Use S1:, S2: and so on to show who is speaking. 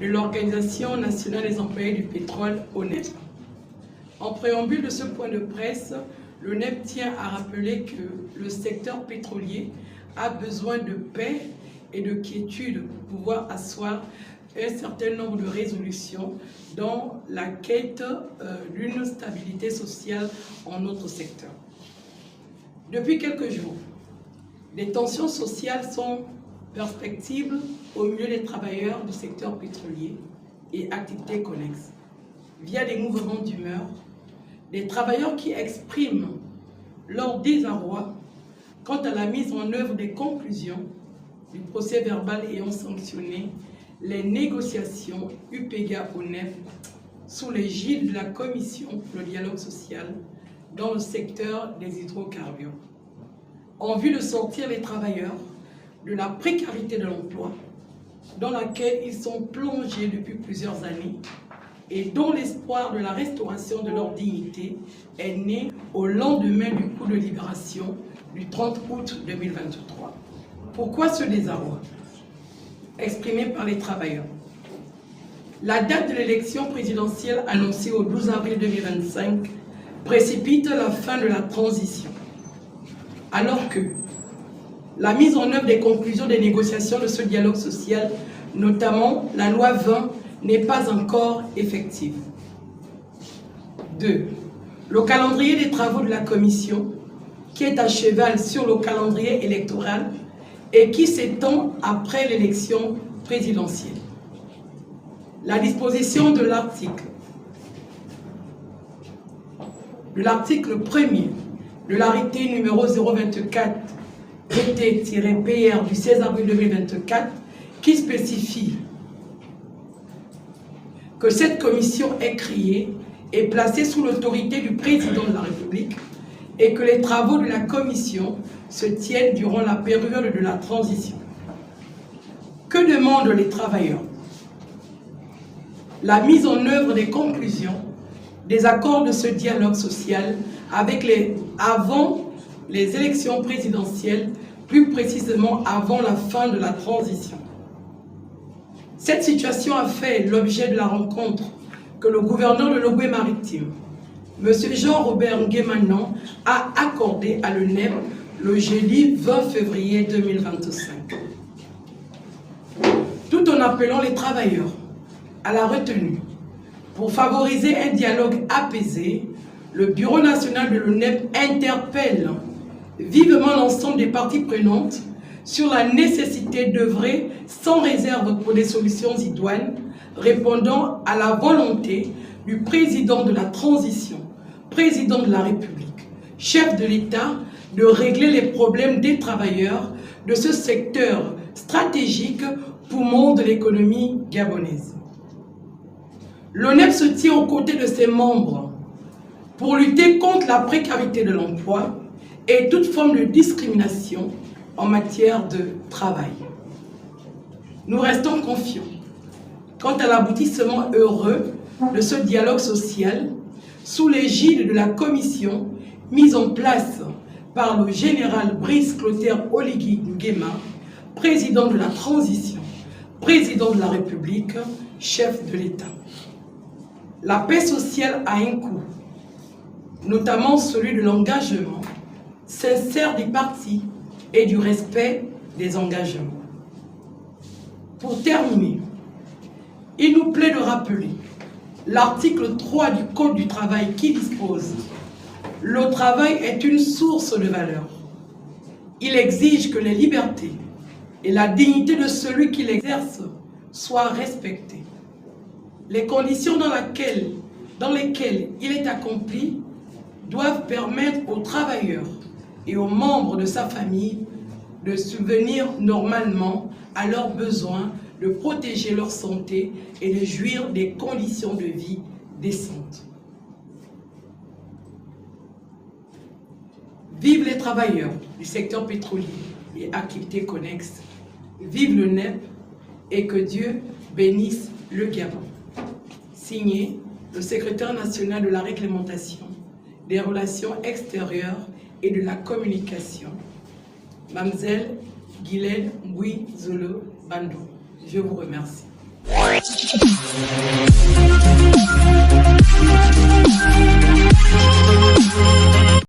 S1: de l'Organisation nationale des employés du pétrole, ONEP. En préambule de ce point de presse, l'ONEP tient à rappeler que le secteur pétrolier a besoin de paix et de quiétude pour pouvoir asseoir un certain nombre de résolutions dans la quête d'une stabilité sociale en notre secteur. Depuis quelques jours, des tensions sociales sont perspectives au milieu des travailleurs du secteur pétrolier et activités connexes, via des mouvements d'humeur, des travailleurs qui expriment leur désarroi quant à la mise en œuvre des conclusions du procès verbal ayant sanctionné les négociations UPEGA-ONEP sous l'égide de la Commission pour le dialogue social dans le secteur des hydrocarbures, en vue de sortir les travailleurs de la précarité de l'emploi dans laquelle ils sont plongés depuis plusieurs années et dont l'espoir de la restauration de leur dignité est né au lendemain du coup de libération du 30 août 2023. Pourquoi ce désarroi exprimé par les travailleurs? La date de l'élection présidentielle annoncée au 12 avril 2025 précipite la fin de la transition, alors que la mise en œuvre des conclusions des négociations de ce dialogue social, notamment la loi 20, n'est pas encore effective. 2. Le calendrier des travaux de la Commission, qui est à cheval sur le calendrier électoral et qui s'étend après l'élection présidentielle. La disposition de l'article 1er de l'arrêté numéro 024 PT-PR du 16 avril 2024 qui spécifie que cette commission est créée et placée sous l'autorité du président de la République et que les travaux de la commission se tiennent durant la période de la transition. Que demandent les travailleurs? La mise en œuvre des conclusions des accords de ce dialogue social avant les élections présidentielles, plus précisément avant la fin de la transition. Cette situation a fait l'objet de la rencontre que le gouverneur de l'Ogooué-Maritime, M. Jean-Robert Nguemanan, a accordée à l'ONEP le jeudi 20 février 2025. Tout en appelant les travailleurs à la retenue pour favoriser un dialogue apaisé, le Bureau national de l'ONEP interpelle vivement l'ensemble des parties prenantes sur la nécessité d'œuvrer sans réserve pour des solutions idoines répondant à la volonté du président de la transition, président de la République, chef de l'État, de régler les problèmes des travailleurs de ce secteur stratégique poumon de l'économie gabonaise. L'ONEP se tient aux côtés de ses membres pour lutter contre la précarité de l'emploi et toute forme de discrimination en matière de travail. Nous restons confiants quant à l'aboutissement heureux de ce dialogue social sous l'égide de la commission mise en place par le général Brice Clotaire Oligui Nguema, président de la transition, président de la République, chef de l'État. La paix sociale a un coût, notamment celui de l'engagement sincère des partis et du respect des engagements. Pour terminer, il nous plaît de rappeler l'article 3 du Code du travail qui dispose « Le travail est une source de valeur. Il exige que les libertés et la dignité de celui qui l'exerce soient respectées. Les conditions dans lesquelles il est accompli doivent permettre aux travailleurs et aux membres de sa famille de subvenir normalement à leurs besoins, de protéger leur santé et de jouir des conditions de vie décentes. Vive les travailleurs du secteur pétrolier et activités connexes, vive le NEP et que Dieu bénisse le Gabon. Signé le secrétaire national de la réglementation, des relations extérieures et de la communication, Mamzelle Guylaine Mbouy Zolo Bandou. Je vous remercie.